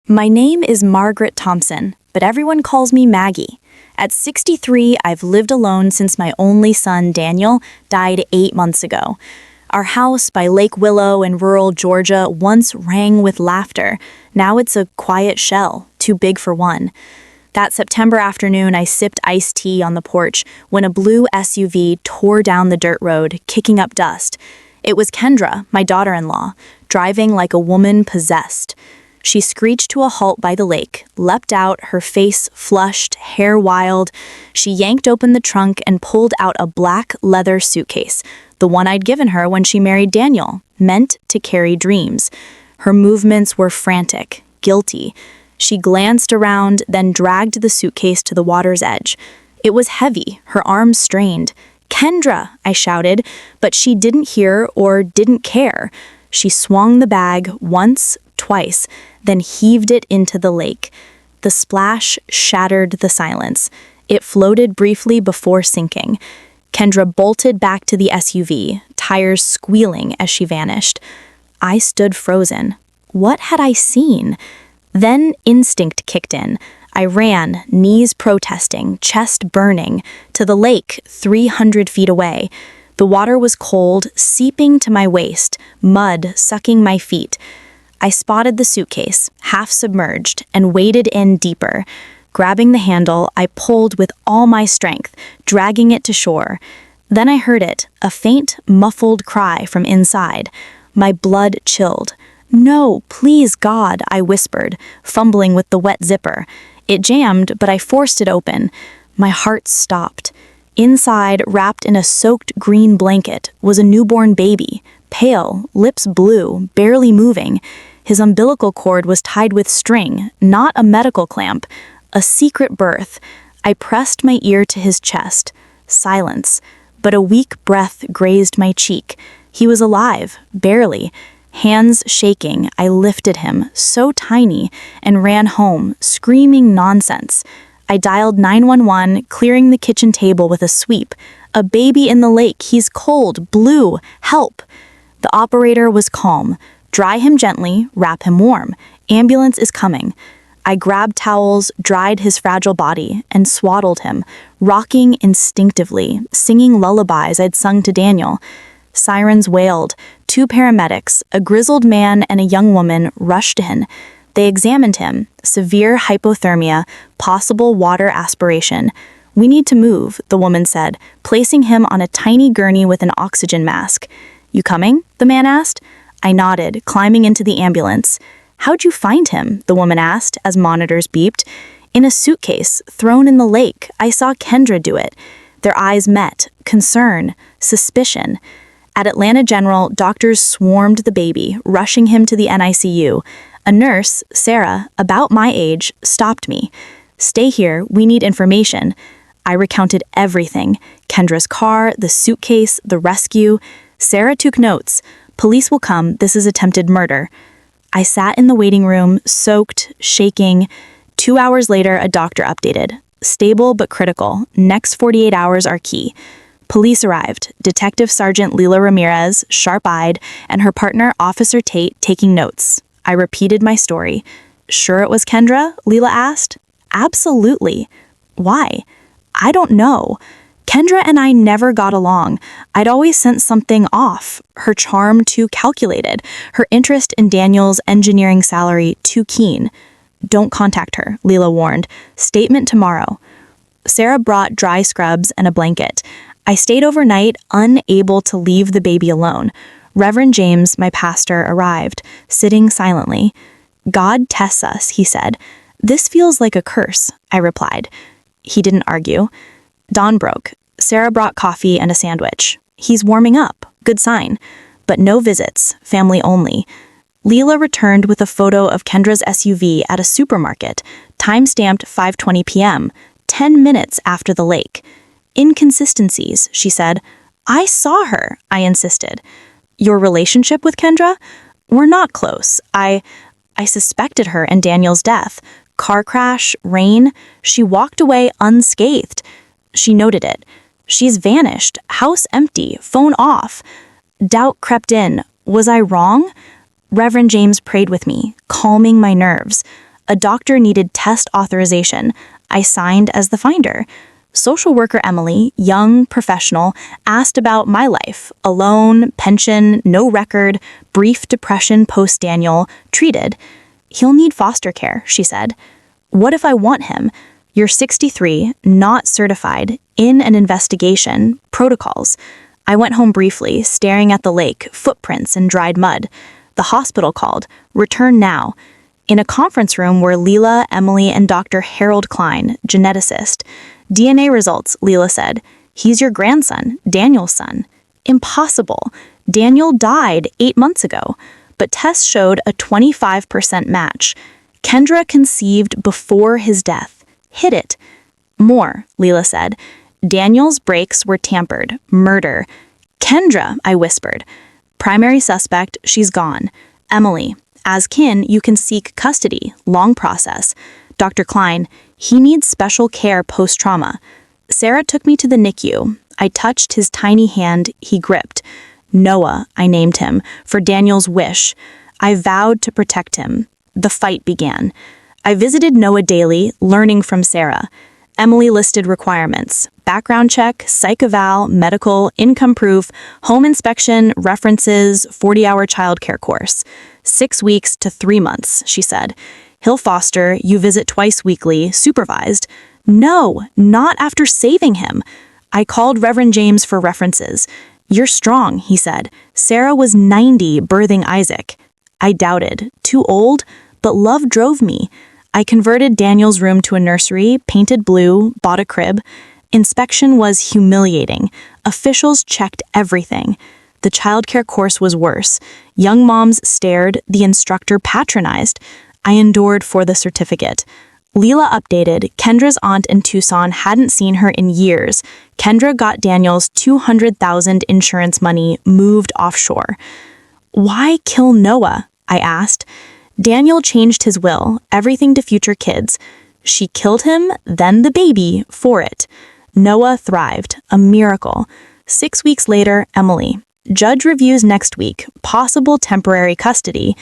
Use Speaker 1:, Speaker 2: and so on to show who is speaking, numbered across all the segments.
Speaker 1: My name is Margaret Thompson, but everyone calls me Maggie. At 63, I've lived alone since my only son, Daniel, died 8 months ago. Our house by Lake Willow in rural Georgia once rang with laughter. Now it's a quiet shell, too big for one. That September afternoon, I sipped iced tea on the porch when a blue SUV tore down the dirt road, kicking up dust. It was Kendra, my daughter-in-law, driving like a woman possessed. She screeched to a halt by the lake, leapt out, her face flushed, hair wild. She yanked open the trunk and pulled out a black leather suitcase, the one I'd given her when she married Daniel, meant to carry dreams. Her movements were frantic, guilty. She glanced around, then dragged the suitcase to the water's edge. It was heavy, her arms strained. "Kendra!" I shouted, but she didn't hear or didn't care. She swung the bag once, twice, then heaved it into the lake. The splash shattered the silence. It floated briefly before sinking. Kendra bolted back to the SUV, tires squealing as she vanished. I stood frozen. What had I seen? Then instinct kicked in. I ran, knees protesting, chest burning, to the lake 300 feet away. The water was cold, seeping to my waist, mud sucking my feet. I spotted the suitcase, half submerged, and waded in deeper. Grabbing the handle, I pulled with all my strength, dragging it to shore. Then I heard it, a faint, muffled cry from inside. My blood chilled. "No, please, God," I whispered, fumbling with the wet zipper. It jammed, but I forced it open. My heart stopped. Inside, wrapped in a soaked green blanket, was a newborn baby, pale, lips blue, barely moving. His umbilical cord was tied with string, not a medical clamp. A secret birth. I pressed my ear to his chest. Silence. But a weak breath grazed my cheek. He was alive, barely. Hands shaking, I lifted him, so tiny, and ran home, screaming nonsense. I dialed 911, clearing the kitchen table with a sweep. "A baby in the lake, he's cold, blue, help!" The operator was calm. "Dry him gently, wrap him warm. Ambulance is coming." I grabbed towels, dried his fragile body, and swaddled him, rocking instinctively, singing lullabies I'd sung to Daniel. Sirens wailed. 2 paramedics, a grizzled man and a young woman, rushed in. They examined him. Severe hypothermia, possible water aspiration. "We need to move," the woman said, placing him on a tiny gurney with an oxygen mask. "You coming?" the man asked. I nodded, climbing into the ambulance. "How'd you find him?" the woman asked as monitors beeped. "In a suitcase, thrown in the lake. I saw Kendra do it." Their eyes met. Concern. Suspicion. At Atlanta General, doctors swarmed the baby, rushing him to the NICU. A nurse, Sarah, about my age, stopped me. "Stay here, we need information." I recounted everything. Kendra's car, the suitcase, the rescue. Sarah took notes. "Police will come, this is attempted murder." I sat in the waiting room, soaked, shaking. 2 hours later, a doctor updated. "Stable but critical. Next 48 hours are key." Police arrived, Detective Sergeant Leila Ramirez, sharp-eyed, and her partner, Officer Tate, taking notes. I repeated my story. "Sure it was Kendra?" Leila asked. "Absolutely." "Why?" "I don't know. Kendra and I never got along. I'd always sensed something off. Her charm too calculated. Her interest in Daniel's engineering salary too keen." "Don't contact her," Leila warned. "Statement tomorrow." Sarah brought dry scrubs and a blanket. I stayed overnight, unable to leave the baby alone. Reverend James, my pastor, arrived, sitting silently. "God tests us," he said. "This feels like a curse," I replied. He didn't argue. Dawn broke. Sarah brought coffee and a sandwich. "He's warming up. Good sign." But no visits, family only. Leila returned with a photo of Kendra's SUV at a supermarket, time-stamped 5:20 p.m., 10 minutes after the lake. "Inconsistencies," she said. "I saw her," I insisted. "Your relationship with Kendra?" "We're not close. I suspected her in Daniel's death. Car crash, rain. She walked away unscathed." She noted it. "She's vanished. House empty. Phone off." Doubt crept in. Was I wrong? Reverend James prayed with me, calming my nerves. A doctor needed test authorization. I signed as the finder. Social worker Emily, young, professional, asked about my life. Alone, pension, no record, brief depression post-Daniel, treated. He'll need foster care, she said. What if I want him? You're 63, not certified, in an investigation, protocols. I went home briefly, staring at the lake, footprints and dried mud. The hospital called. Return now. In a conference room were Leela, Emily, and Dr. Harold Klein, geneticist. DNA results, Leela said. He's your grandson, Daniel's son. Impossible. Daniel died 8 months ago, but tests showed a 25% match. Kendra conceived before his death. Hid it. More, Leela said. Daniel's brakes were tampered. Murder. Kendra, I whispered. Primary suspect, she's gone. Emily, as kin, you can seek custody. Long process. Dr. Klein, he needs special care post-trauma. Sarah took me to the NICU. I touched his tiny hand he gripped. Noah, I named him, for Daniel's wish. I vowed to protect him. The fight began. I visited Noah daily, learning from Sarah. Emily listed requirements: background check, psych eval, medical, income proof, home inspection, references, 40-hour childcare course. 6 weeks to 3 months, she said. He'll foster, you visit twice weekly, supervised. No, not after saving him. I called Reverend James for references. You're strong, he said. Sarah was 90 birthing Isaac. I doubted. Too old? But love drove me. I converted Daniel's room to a nursery, painted blue, bought a crib. Inspection was humiliating. Officials checked everything. The childcare course was worse. Young moms stared, the instructor patronized. I endured for the certificate. Leela updated. Kendra's aunt in Tucson hadn't seen her in years. Kendra got Daniel's $200,000 insurance money moved offshore. Why kill Noah? I asked. Daniel changed his will, everything to future kids. She killed him, then the baby, for it. Noah thrived, a miracle. 6 weeks later, Emily. Judge reviews next week, possible temporary custody.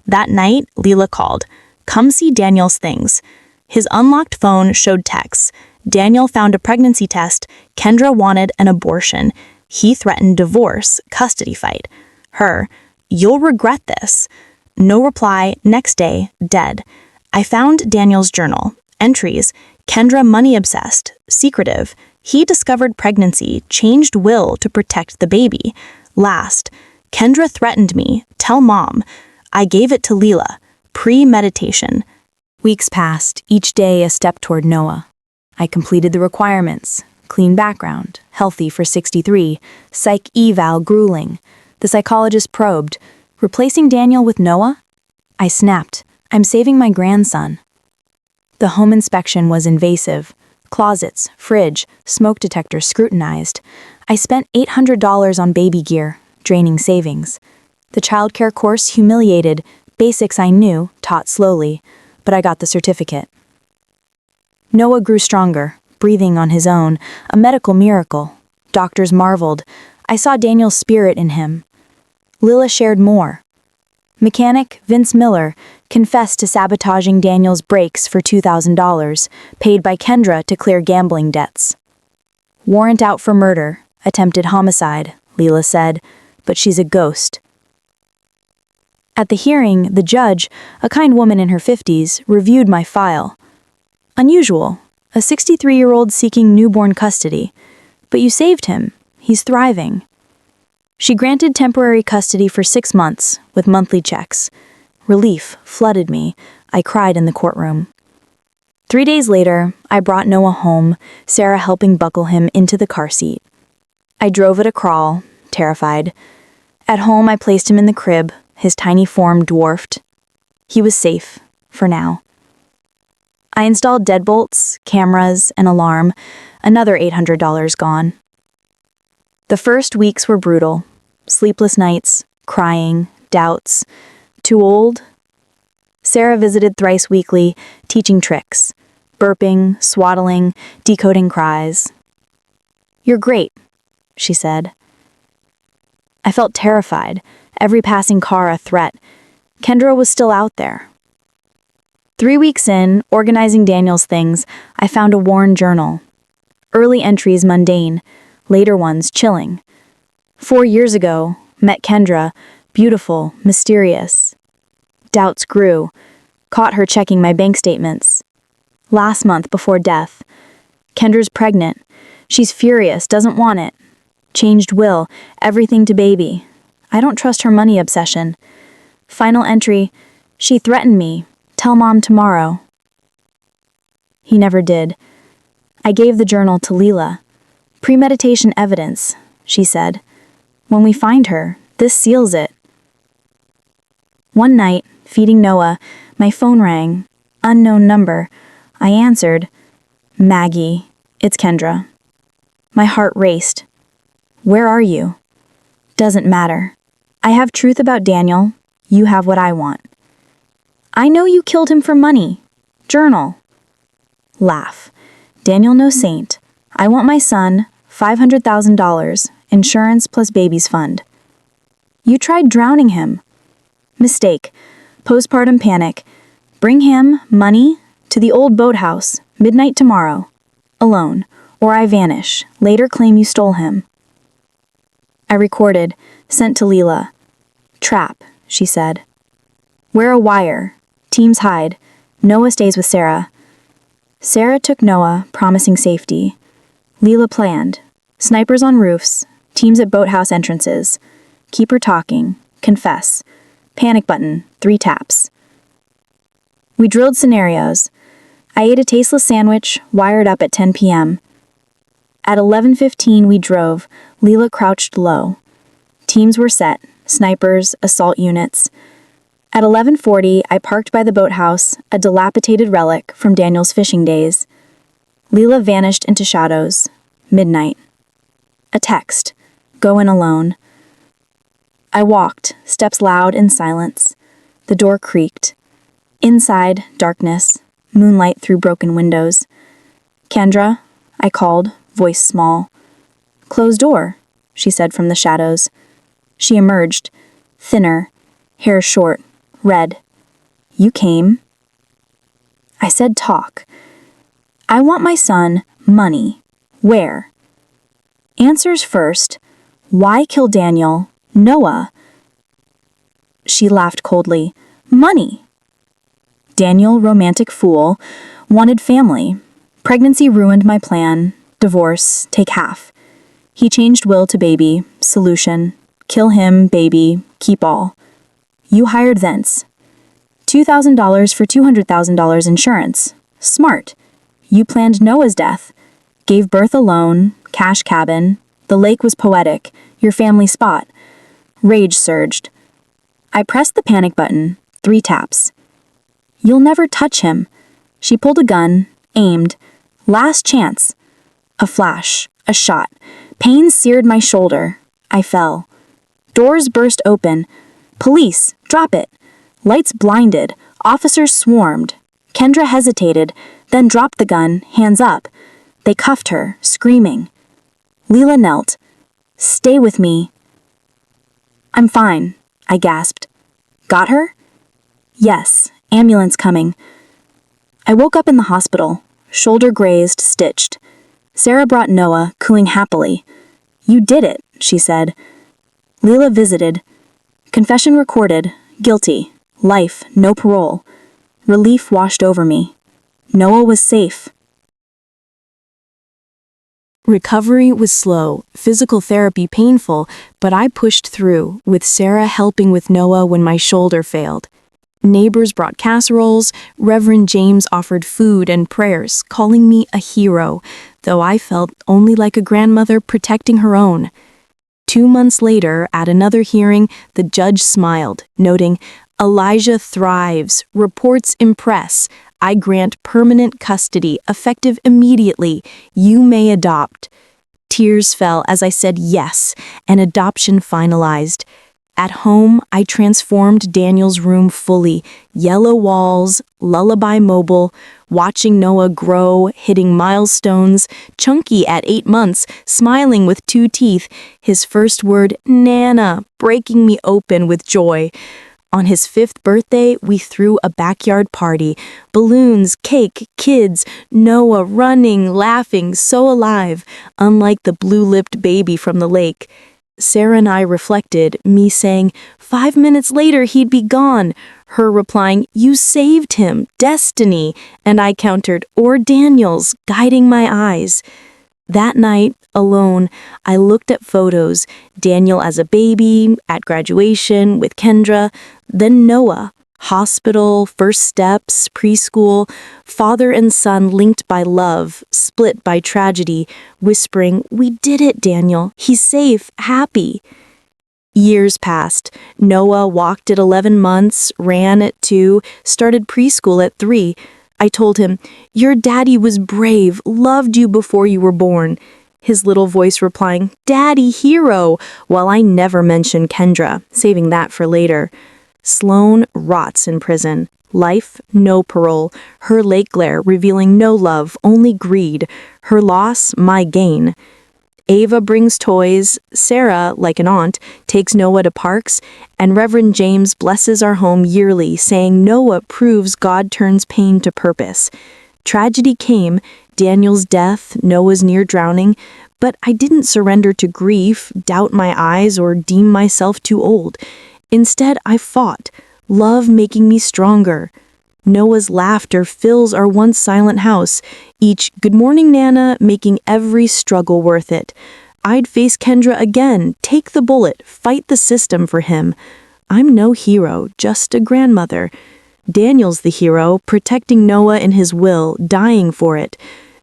Speaker 1: That night, Leela called. Come see Daniel's things. His unlocked phone showed texts. Daniel found a pregnancy test. Kendra wanted an abortion. He threatened divorce, custody fight. Her, you'll regret this. No reply, next day, dead. I found Daniel's journal. Entries. Kendra money obsessed, secretive. He discovered pregnancy, changed will to protect the baby. Last. Kendra threatened me. Tell mom. I gave it to Leela. Premeditation. Weeks passed, each day a step toward Noah. I completed the requirements. Clean background, healthy for 63, psych eval grueling. The psychologist probed. Replacing Daniel with Noah? I snapped. I'm saving my grandson. The home inspection was invasive. Closets, fridge, smoke detector scrutinized. I spent $800 on baby gear, draining savings. The childcare course humiliated. Basics I knew, taught slowly, but I got the certificate. Noah grew stronger, breathing on his own, a medical miracle. Doctors marveled. I saw Daniel's spirit in him. Lila shared more. Mechanic Vince Miller confessed to sabotaging Daniel's brakes for $2,000, paid by Kendra to clear gambling debts. Warrant out for murder, attempted homicide, Lila said, but she's a ghost. At the hearing, the judge, a kind woman in her 50s, reviewed my file. Unusual, a 63-year-old seeking newborn custody. But you saved him. He's thriving. She granted temporary custody for 6 months, with monthly checks. Relief flooded me. I cried in the courtroom. 3 days later, I brought Noah home, Sarah helping buckle him into the car seat. I drove at a crawl, terrified. At home, I placed him in the crib, his tiny form dwarfed. He was safe, for now. I installed deadbolts, cameras, an alarm, another $800 gone. The first weeks were brutal. Sleepless nights, crying, doubts. Too old? Sarah visited thrice weekly, teaching tricks. Burping, swaddling, decoding cries. You're great, she said. I felt terrified, every passing car a threat. Kendra was still out there. 3 weeks in, organizing Daniel's things, I found a worn journal. Early entries mundane, later ones chilling. 4 years ago, met Kendra, beautiful, mysterious. Doubts grew, caught her checking my bank statements. Last month before death. Kendra's pregnant. She's furious, doesn't want it. Changed will, everything to baby. I don't trust her money obsession. Final entry, she threatened me. Tell Mom tomorrow. He never did. I gave the journal to Leela. Premeditation evidence, she said. When we find her, this seals it. One night, feeding Noah, my phone rang. Unknown number. I answered. Maggie, it's Kendra. My heart raced. Where are you? Doesn't matter. I have truth about Daniel. You have what I want. I know you killed him for money. Journal. Laugh. Daniel no saint. I want my son, $500,000, insurance plus baby's fund. You tried drowning him. Mistake. Postpartum panic. Bring him, money, to the old boathouse, midnight tomorrow. Alone, or I vanish, later claim you stole him. I recorded, sent to Leela. Trap, she said. Wear a wire. Teams hide. Noah stays with Sarah. Sarah took Noah, promising safety. Leela planned. Snipers on roofs. Teams at boathouse entrances. Keep her talking. Confess. Panic button. 3 taps. We drilled scenarios. I ate a tasteless sandwich, wired up at 10 p.m. At 11:15 we drove. Leela crouched low. Teams were set. Snipers, assault units. At 11:40, I parked by the boathouse, a dilapidated relic from Daniel's fishing days. Leela vanished into shadows. Midnight. A text. Go in alone. I walked, steps loud in silence. The door creaked. Inside, darkness, moonlight through broken windows. Kendra, I called, voice small. Closed door, she said from the shadows. She emerged, thinner, hair short, red. You came. I said talk. I want my son, money. Where? Answers first. Why kill Daniel? Noah. She laughed coldly. Money. Daniel, romantic fool, wanted family. Pregnancy ruined my plan. Divorce, take half. He changed will to baby. Solution. Kill him, baby, keep all. You hired thence. $2,000 for $200,000 insurance. Smart. You planned Noah's death. Gave birth alone, cash cabin. The lake was poetic, your family spot. Rage surged. I pressed the panic button, 3 taps. You'll never touch him. She pulled a gun, aimed. Last chance. A flash, a shot. Pain seared my shoulder. I fell. Doors burst open. Police, drop it. Lights blinded. Officers swarmed. Kendra hesitated, then dropped the gun, hands up. They cuffed her, screaming. Leela knelt. Stay with me. I'm fine, I gasped. Got her? Yes, ambulance coming. I woke up in the hospital, shoulder grazed, stitched. Sarah brought Noah, cooing happily. You did it, she said. Leela visited. Confession recorded. Guilty. Life, no parole. Relief washed over me. Noah was safe.
Speaker 2: Recovery was slow, physical therapy painful, but I pushed through, with Sarah helping with Noah when my shoulder failed. Neighbors brought casseroles, Reverend James offered food and prayers, calling me a hero, though I felt only like a grandmother protecting her own. 2 months later, at another hearing, the judge smiled, noting, Elijah thrives, reports impress. I grant permanent custody, effective immediately. You may adopt. Tears fell as I said yes, and adoption finalized. At home, I transformed Daniel's room fully. Yellow walls, lullaby mobile, watching Noah grow, hitting milestones, chunky at 8 months, smiling with 2 teeth, his first word, Nana, breaking me open with joy. On his 5th birthday, we threw a backyard party. Balloons, cake, kids, Noah running, laughing, so alive, unlike the blue-lipped baby from the lake. Sarah and I reflected, me saying, 5 minutes later he'd be gone, her replying, you saved him, destiny, and I countered, or Daniel's, guiding my eyes. That night, alone, I looked at photos, Daniel as a baby, at graduation, with Kendra, then Noah, hospital, first steps, preschool, father and son linked by love, split by tragedy, whispering, we did it, Daniel, he's safe, happy. Years passed. Noah walked at 11 months, ran at 2, started preschool at 3. I told him, your daddy was brave, loved you before you were born. His little voice replying, Daddy, hero, while I never mentioned Kendra, saving that for later. Sloane rots in prison. Life, no parole. Her lake glare revealing no love, only greed. Her loss, my gain. Ava brings toys, Sarah, like an aunt, takes Noah to parks, and Reverend James blesses our home yearly, saying Noah proves God turns pain to purpose. Tragedy came, Daniel's death, Noah's near drowning, but I didn't surrender to grief, doubt my eyes, or deem myself too old. Instead, I fought, love making me stronger. Noah's laughter fills our once silent house, each good morning Nana making every struggle worth it. I'd face Kendra again, take the bullet, fight the system for him. I'm no hero, just a grandmother. Daniel's the hero, protecting Noah in his will, dying for it.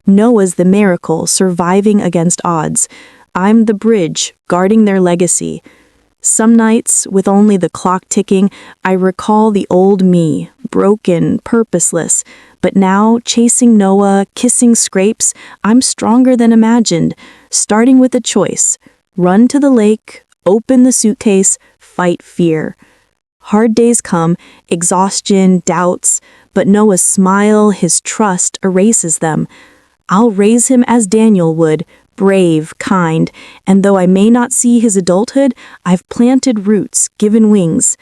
Speaker 2: Noah's the miracle, surviving against odds. I'm the bridge, guarding their legacy. Some nights, with only the clock ticking, I recall the old me, broken, purposeless. But now, chasing Noah, kissing scrapes, I'm stronger than imagined, starting with a choice. Run to the lake, open the suitcase, fight fear. Hard days come, exhaustion, doubts, but Noah's smile, his trust, erases them. I'll raise him as Daniel would, brave, kind, and though I may not see his adulthood, I've planted roots, given wings.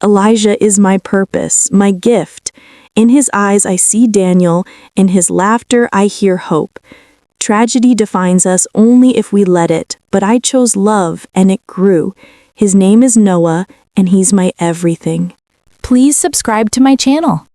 Speaker 2: Elijah is my purpose, my gift. In his eyes I see Daniel, in his laughter I hear hope. Tragedy defines us only if we let it, but I chose love and it grew. His name is Noah, and he's my everything.
Speaker 1: Please subscribe to my channel.